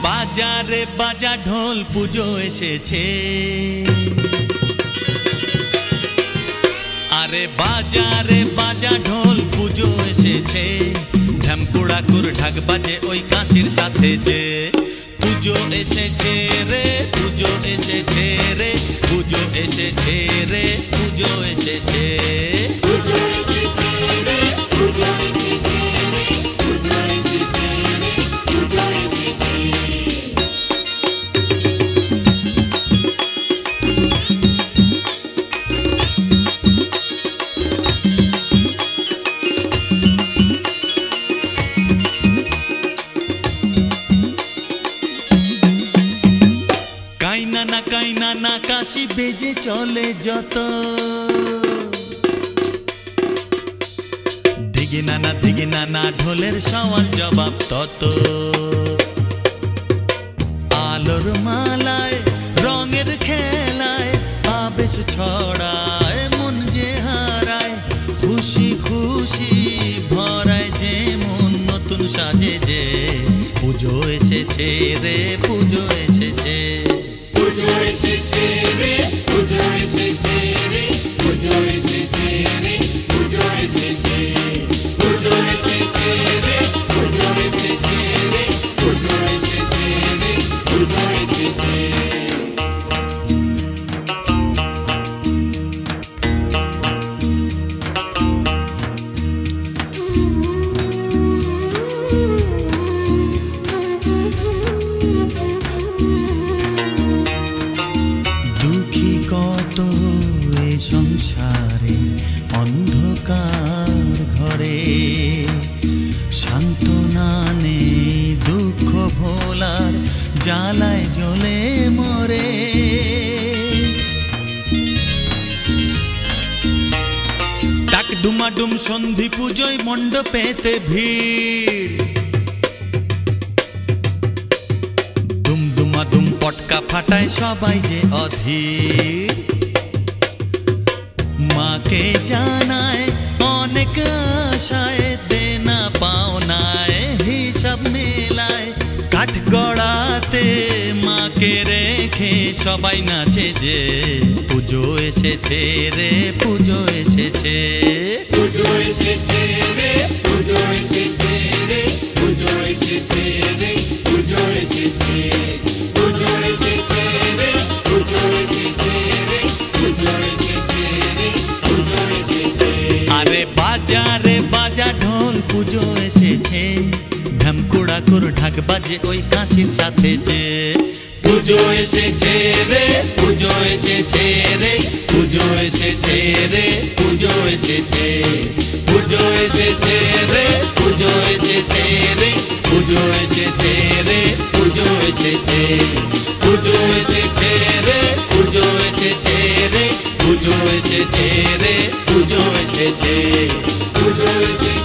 বাজারে বাজা ঢোল পুজো এসেছে, আরে বাজারে বাজা ঢোল পুজো এসেছে, ঢামকুড়াকুর ঢাক বাজে ওই কাশির সাথে যে পুজো এসেছে রে, পুজো এসেছে রে, পুজো এসেছে রে, পুজো এসেছে, পুজো এসেছে রে, পুজো এসেছে রে, পুজো এসেছে রে, পুজো এসেছে। কাইনা না কাশি বেজে চলে যত, দিগি নানা ঢোলের সওয়াল জবাব তত, আলোর মালায় রঙের খেলায় আবেশ ছড়ায়, মন যে হারায় খুশি খুশি ভরায় যে মন, নতুন সাজে যে পুজো এসেছে রে, পুজো এসেছে, পুজো এসেছে রে, পুজো এসেছে রে, পুজো এসেছে রে, পুজো এসেছে, পুজো এসেছে রে, পুজো এসেছে রে, পুজো এসেছে রে, পুজো এসেছে। কত এ সংসারে অন্ধকার ঘরে, সান্ত্বনা নেই দুঃখ ভোলার জ্বালায় জ্বলে মরে, ডাক ডুমাডুম সন্ধি পুজোয় মণ্ডপেতে ভিড়, দুম পটকা ফাটায় সবাই যে অধীর, মাকে জানায় অনেক আশায় দেনা পাওনায় হিসাব মেলায়, কাঠ গড়াতে মাকে রেখে সবাই নাচে যে পুজো এসেছে রে, পুজো এসেছে, পুজো এসেছে রে, পুজো এসেছে রে, পুজো এসেছে রে, পুজো এসেছে, পুজো এসেছে রে, পুজো এসেছে রে, পুজো এসেছে রে, পুজো এসেছে। আরে বাজারে বাজা ঢোল পুজো এসেছে, ঢামকুড়াকুর ঢাক বাজে ওই কাশির সাথে যে পুজো এসেছে রে, পুজো এসেছে রে, পুজো এসেছে রে, পুজো এসেছে, পুজো এসেছে রে, পুজো এসেছে রে, পুজো এসেছে রে, পুজো এসেছে, পুজো এসেছে রে, পুজো এসেছে রে, পুজো এসেছে রে, পুজো এসেছে, পুজো এসেছে।